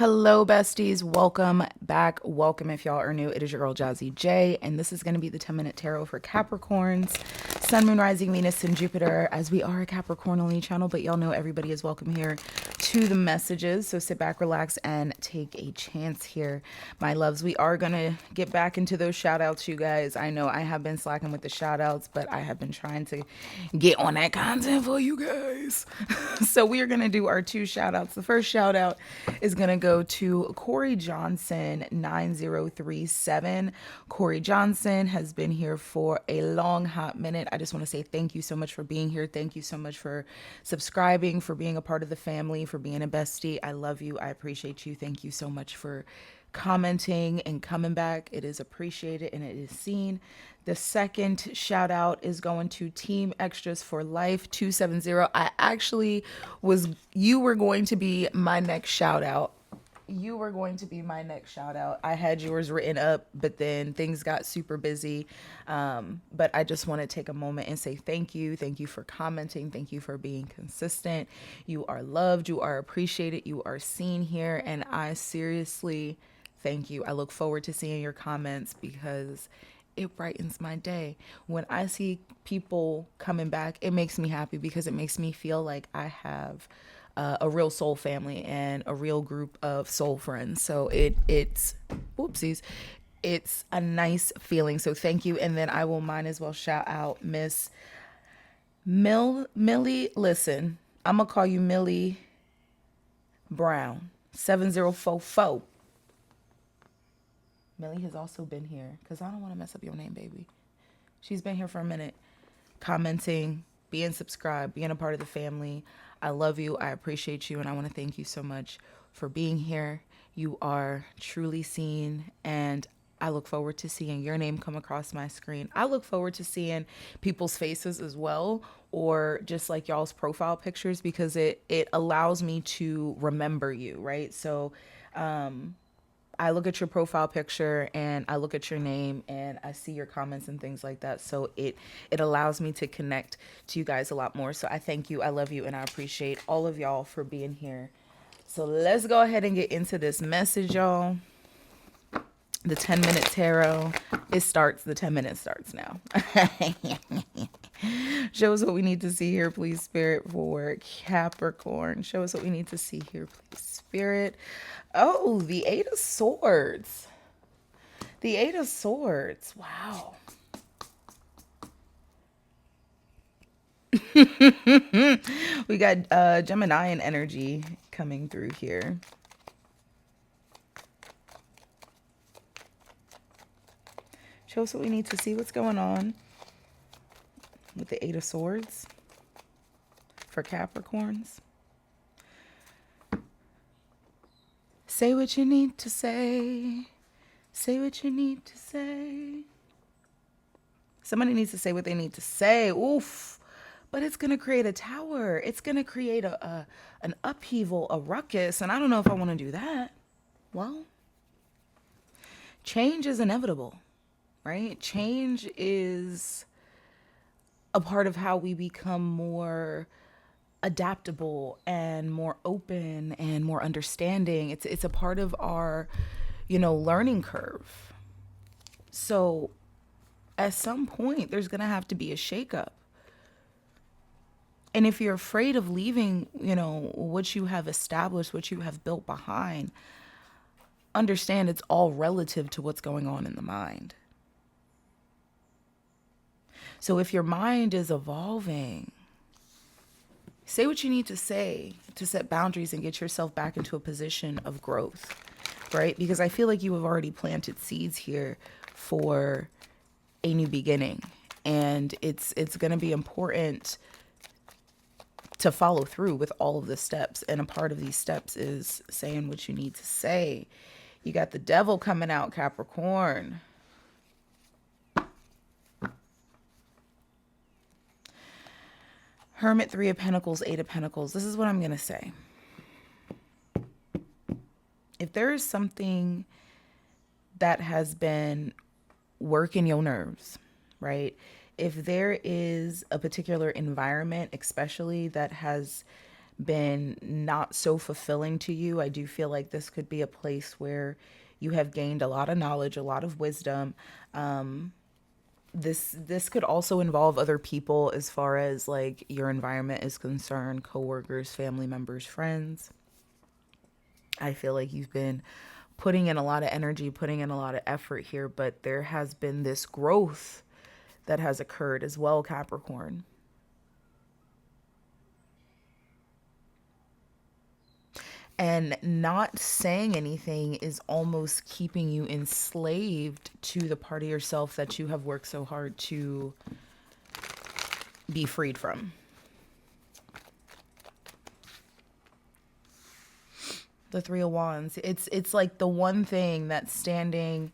Hello, besties. Welcome back. Welcome if y'all are new. It is your girl, Jazzy J, and this is going to be the 10-minute tarot for Capricorns, Sun, Moon, Rising, Venus, and Jupiter, as we are a Capricorn-only channel, but y'all know everybody is welcome here to the messages. So sit back, relax, and take a chance here. My loves, we are going to get back into those shout-outs, you guys. I know I have been slacking with the shout-outs, but I have been trying to get on that content for you guys. So we are going to do our two shout-outs. The first shout-out is going to go to Corey Johnson 9037. Corey Johnson has been here for a long hot minute. I just want to say thank you so much for being here. Thank you so much for subscribing, for being a part of the family, for being a bestie. I love you. I appreciate you. Thank you so much for commenting and coming back. It is appreciated and it is seen. The second shout out is going to Team Extras for Life 270. I actually you were going to be my next shout out. You were going to be my next shout out. I had yours written up, but then things got super busy. But I just want to take a moment and say thank you. Thank you for commenting. Thank you for being consistent. You are loved. You are appreciated. You are seen here. And I seriously thank you. I look forward to seeing your comments because it brightens my day. When I see people coming back, it makes me happy because it makes me feel like I have a real soul family and a real group of soul friends. So it's whoopsies. It's a nice feeling. So thank you. And then I will might as well shout out Miss Millie. Listen, I'm gonna call you Millie Brown 7044. Millie has also been here because I don't want to mess up your name, baby. She's been here for a minute, commenting, being subscribed, being a part of the family. I love you. I appreciate you. And I want to thank you so much for being here. You are truly seen. And I look forward to seeing your name come across my screen. I look forward to seeing people's faces as well, or just like y'all's profile pictures, because it allows me to remember you, right? So, I look at your profile picture and I look at your name and I see your comments and things like that. So it allows me to connect to you guys a lot more. So I thank you. I love you. And I appreciate all of y'all for being here. So let's go ahead and get into this message, y'all. The 10-minute tarot. The 10 minutes starts now. Show us what we need to see here, please, Spirit, for Capricorn. Show us what we need to see here, please, Spirit. Oh, the Eight of Swords. The Eight of Swords. Wow. We got Geminian energy coming through here. Show us what we need to see. What's going on with the Eight of Swords for Capricorns? Say what you need to say. Say what you need to say. Somebody needs to say what they need to say. Oof. But it's going to create a tower. It's going to create an upheaval, a ruckus. And I don't know if I want to do that. Well, change is inevitable, right? Change is a part of how we become more adaptable and more open and more understanding. It's a part of our, learning curve. So at some point there's going to have to be a shakeup. And if you're afraid of leaving, what you have established, what you have built behind, understand it's all relative to what's going on in the mind. So if your mind is evolving, say what you need to say to set boundaries and get yourself back into a position of growth, right? Because I feel like you have already planted seeds here for a new beginning. And it's going to be important to follow through with all of the steps. And a part of these steps is saying what you need to say. You got the devil coming out, Capricorn. Hermit, Three of Pentacles, Eight of Pentacles. This is what I'm going to say. If there is something that has been working your nerves, right? If there is a particular environment, especially that has been not so fulfilling to you. I do feel like this could be a place where you have gained a lot of knowledge, a lot of wisdom. This could also involve other people as far as like your environment is concerned, coworkers, family members, friends. I feel like you've been putting in a lot of energy, putting in a lot of effort here, but there has been this growth that has occurred as well, Capricorn. And not saying anything is almost keeping you enslaved to the part of yourself that you have worked so hard to be freed from. The Three of Wands. It's like the one thing that's standing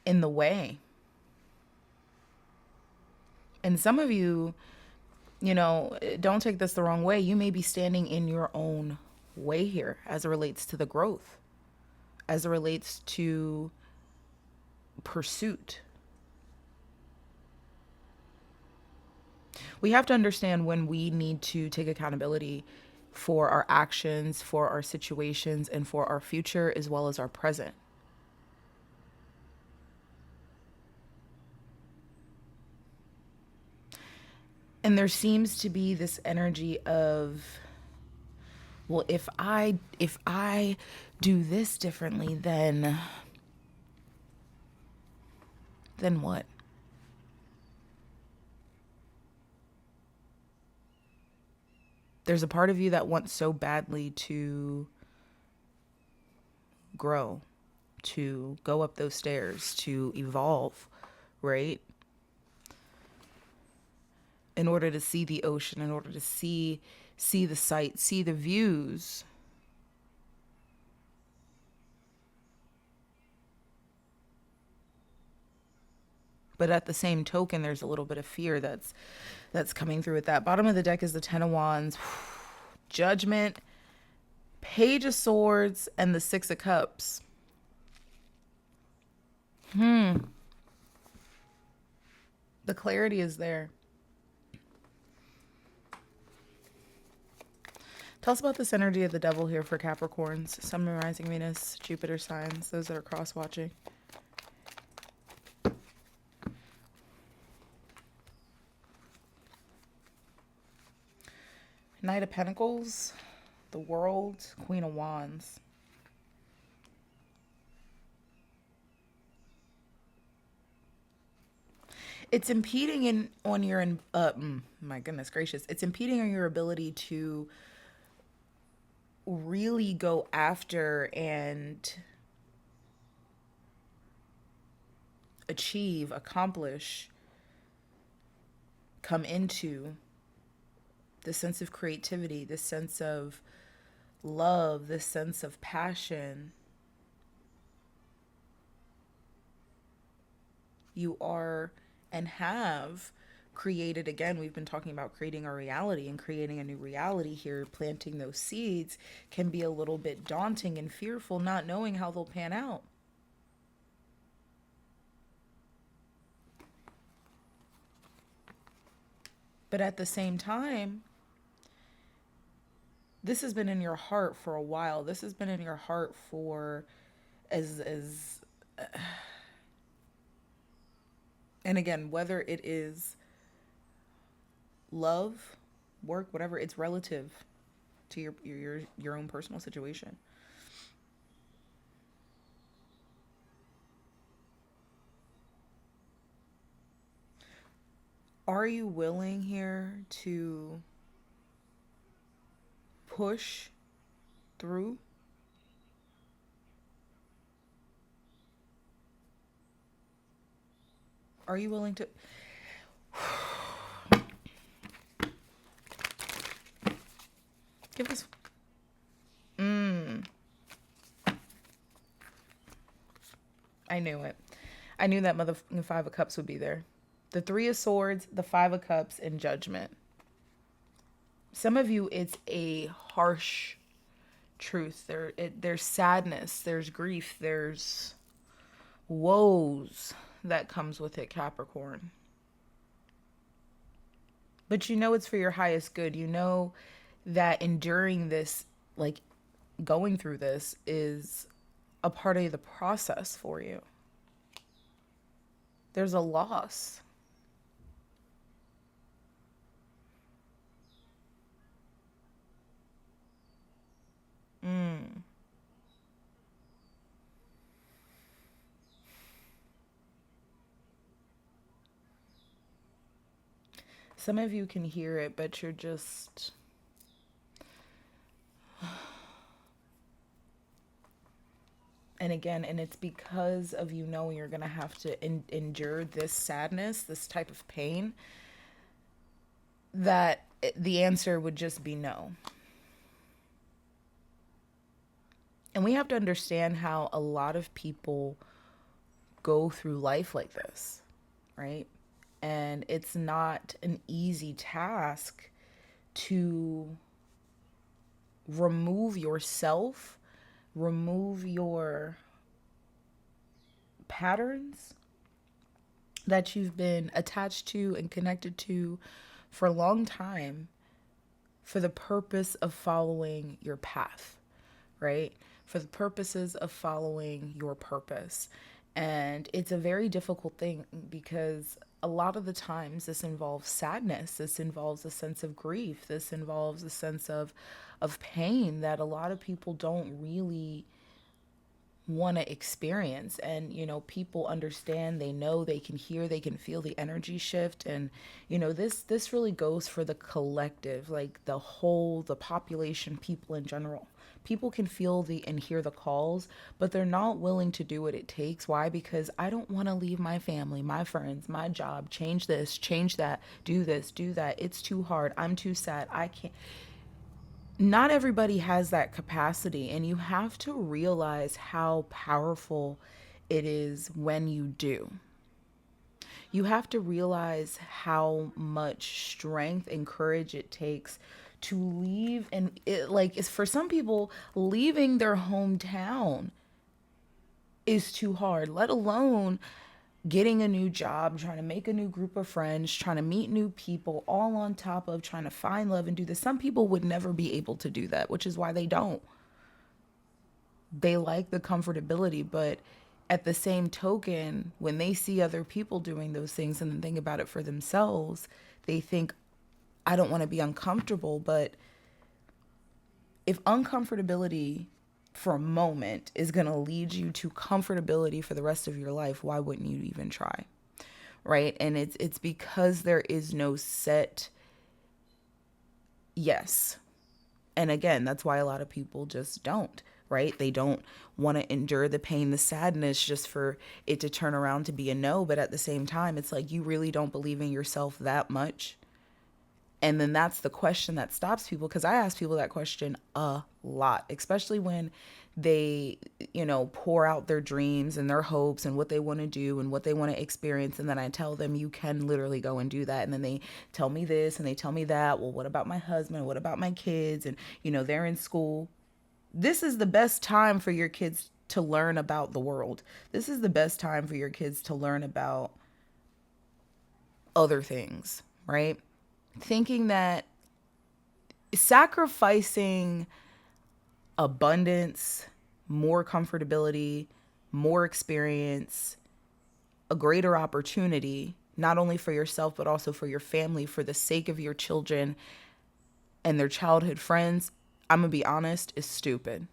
in the way. And some of you, don't take this the wrong way. You may be standing in your own way here as it relates to the growth, as it relates to pursuit. We have to understand when we need to take accountability for our actions, for our situations, and for our future as well as our present. And there seems to be this energy of, well, if I do this differently, then what? There's a part of you that wants so badly to grow, to go up those stairs, to evolve, right? In order to see the ocean, in order to see the sights, see the views. But at the same token, there's a little bit of fear that's coming through with that. Bottom of the deck is the Ten of Wands, Judgment, Page of Swords, and the Six of Cups. The clarity is there. Tell us about this energy of the devil here for Capricorns, Sun, Moon, Rising, Venus, Jupiter signs, those that are cross-watching. Knight of Pentacles, the World, Queen of Wands. It's impeding on your, my goodness gracious, it's impeding on your ability to really go after and achieve, accomplish, come into this sense of creativity, this sense of love, this sense of passion. You are and have created, again, we've been talking about creating our reality, and creating a new reality here, planting those seeds can be a little bit daunting and fearful, not knowing how they'll pan out. But at the same time, this has been in your heart for a while. This has been in your heart for as and again, whether it is love, work, whatever, it's relative to your own personal situation. Are you willing here to push through? Are you willing to give us I knew it. I knew that motherfucking Five of Cups would be there. The Three of Swords, the Five of Cups, and Judgment. Some of you, it's a harsh truth. There's sadness, there's grief, there's woes that comes with it, Capricorn. But you know it's for your highest good. You know that enduring this, like going through this, is a part of the process for you. There's a loss. Some of you can hear it, but you're just, and again, and it's because of you knowing you're going to have to endure this sadness, this type of pain, that the answer would just be no. And we have to understand how a lot of people go through life like this, right? And it's not an easy task to remove yourself, remove your patterns that you've been attached to and connected to for a long time for the purpose of following your path, right? For the purposes of following your purpose. And it's a very difficult thing because a lot of the times this involves sadness. This involves a sense of grief. This involves a sense of pain that a lot of people don't really want to experience. And people understand, they know, they can hear, they can feel the energy shift. And this really goes for the collective, like the population, people in general. People can feel and hear the calls, but they're not willing to do what it takes. Why? Because I don't want to leave my family, my friends, my job, change this, change that, do this, do that. It's too hard. I'm too sad. I can't. Not everybody has that capacity, and you have to realize how powerful it is when you do. You have to realize how much strength and courage it takes to leave. And it's for some people, leaving their hometown is too hard, let alone getting a new job, trying to make a new group of friends, trying to meet new people, all on top of trying to find love and do this. Some people would never be able to do that, which is why they don't. They like the comfortability, but at the same token, when they see other people doing those things and then think about it for themselves, they think, I don't want to be uncomfortable. But if uncomfortability for a moment is going to lead you to comfortability for the rest of your life, why wouldn't you even try? Right? And it's because there is no set yes. And again, that's why a lot of people just don't, right? They don't want to endure the pain, the sadness, just for it to turn around to be a no. But at the same time, it's like, you really don't believe in yourself that much. And then that's the question that stops people, because I ask people that question a lot, especially when they, pour out their dreams and their hopes and what they want to do and what they want to experience. And then I tell them, you can literally go and do that. And then they tell me this and they tell me that. Well, what about my husband? What about my kids? And, they're in school. This is the best time for your kids to learn about the world. This is the best time for your kids to learn about other things, right? Thinking that sacrificing abundance, more comfortability, more experience, a greater opportunity, not only for yourself, but also for your family, for the sake of your children and their childhood friends, I'm going to be honest, is stupid.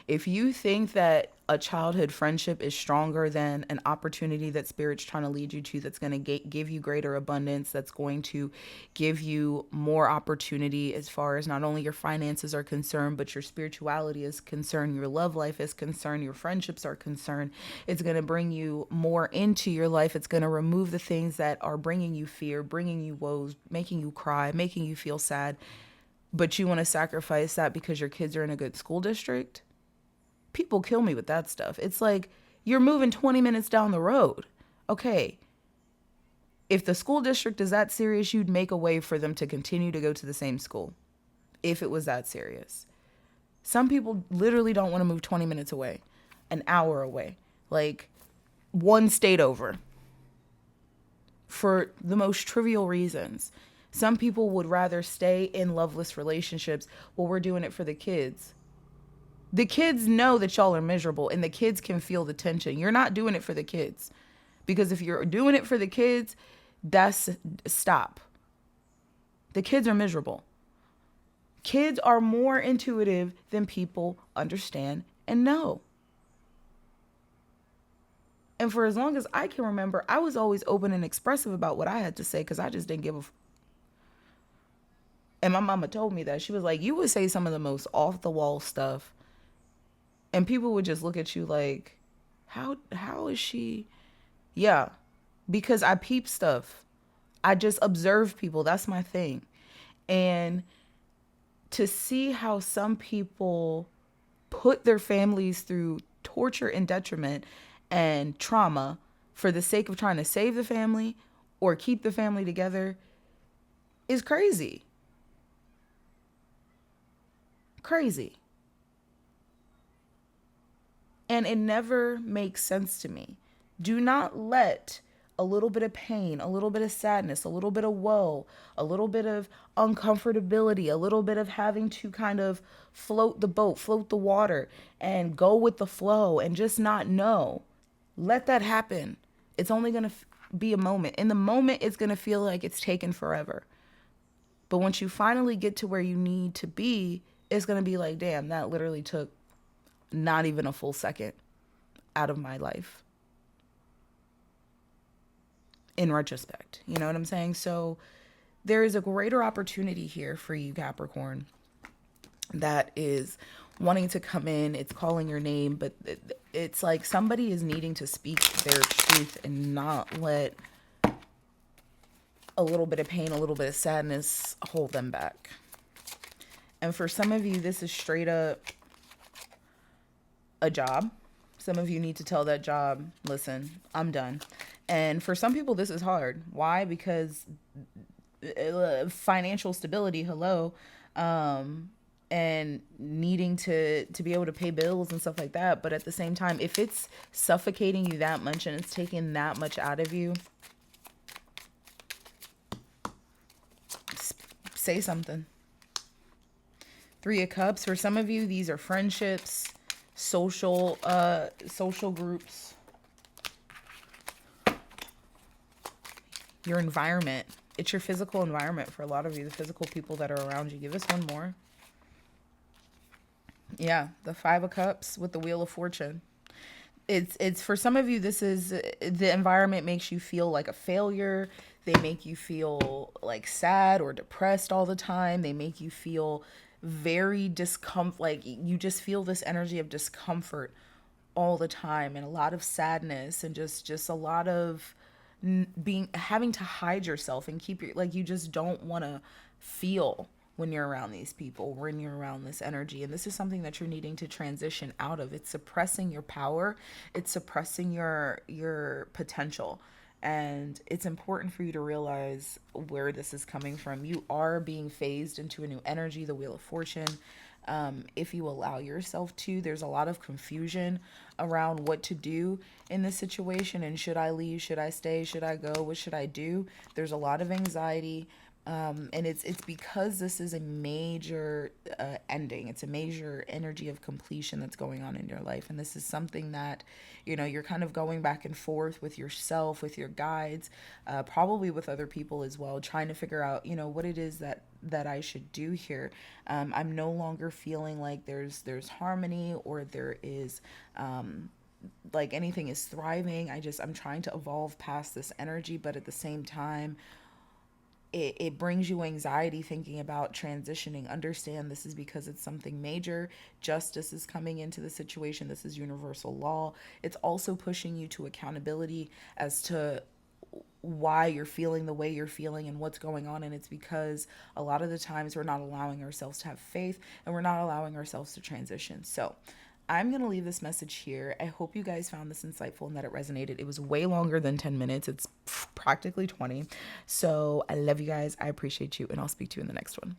If you think that a childhood friendship is stronger than an opportunity that Spirit's trying to lead you to, that's going to give you greater abundance, that's going to give you more opportunity as far as not only your finances are concerned, but your spirituality is concerned, your love life is concerned, your friendships are concerned, it's going to bring you more into your life. It's going to remove the things that are bringing you fear, bringing you woes, making you cry, making you feel sad. But you want to sacrifice that because your kids are in a good school district? People kill me with that stuff. It's like, you're moving 20 minutes down the road. Okay, if the school district is that serious, you'd make a way for them to continue to go to the same school if it was that serious. Some people literally don't want to move 20 minutes away, an hour away, like one state over, for the most trivial reasons. Some people would rather stay in loveless relationships. Well, we're doing it for the kids. The kids know that y'all are miserable, and the kids can feel the tension. You're not doing it for the kids. Because if you're doing it for the kids, that's stop. The kids are miserable. Kids are more intuitive than people understand and know. And for as long as I can remember, I was always open and expressive about what I had to say because I just didn't give a and my mama told me that. She was like, you would say some of the most off the wall stuff. And people would just look at you like, how is she? Yeah. Because I peep stuff. I just observe people. That's my thing. And to see how some people put their families through torture and detriment and trauma for the sake of trying to save the family or keep the family together is crazy. Crazy. And it never makes sense to me. Do not let a little bit of pain, a little bit of sadness, a little bit of woe, a little bit of uncomfortability, a little bit of having to kind of float the boat, float the water, and go with the flow and just not know. Let that happen. It's only going to be a moment. In the moment, it's going to feel like it's taken forever. But once you finally get to where you need to be, it's going to be like, damn, that literally took not even a full second out of my life. In retrospect, you know what I'm saying? So there is a greater opportunity here for you, Capricorn, that is wanting to come in. It's calling your name, but it's like somebody is needing to speak their truth and not let a little bit of pain, a little bit of sadness hold them back. And for some of you, this is straight up a job. Some of you need to tell that job, listen, I'm done. And for some people, this is hard. Why? Because financial stability, hello, and needing to be able to pay bills and stuff like that. But at the same time, if it's suffocating you that much and it's taking that much out of you, say something. 3 of Cups. For some of you, these are friendships, social groups, your environment. It's your physical environment for a lot of you, the physical people that are around you. Give us one more. Yeah, the 5 of Cups with the Wheel of Fortune. It's for some of you, this is the environment makes you feel like a failure. They make you feel like sad or depressed all the time. They make you feel very discomfort, like you just feel this energy of discomfort all the time, and a lot of sadness, and just a lot of having to hide yourself and keep your, like, you just don't want to feel when you're around these people, when you're around this energy. And this is something that you're needing to transition out of. It's suppressing your power. It's suppressing your potential. And it's important for you to realize where this is coming from. You are being phased into a new energy, the Wheel of Fortune. If you allow yourself to, there's a lot of confusion around what to do in this situation. And should I leave? Should I stay? Should I go? What should I do? There's a lot of anxiety. And it's because this is a major ending. It's a major energy of completion that's going on in your life. And this is something that, you know, you're kind of going back and forth with yourself, with your guides, probably with other people as well, trying to figure out, you know, what it is that I should do here. I'm no longer feeling like there's harmony, or there is like anything is thriving. I'm trying to evolve past this energy, but at the same time, it brings you anxiety thinking about transitioning. Understand this is because it's something major. Justice is coming into the situation. This is universal law. It's also pushing you to accountability as to why you're feeling the way you're feeling and what's going on. And it's because a lot of the times we're not allowing ourselves to have faith, and we're not allowing ourselves to transition. So I'm going to leave this message here. I hope you guys found this insightful and that it resonated. It was way longer than 10 minutes. It's practically 20. So I love you guys. I appreciate you, and I'll speak to you in the next one.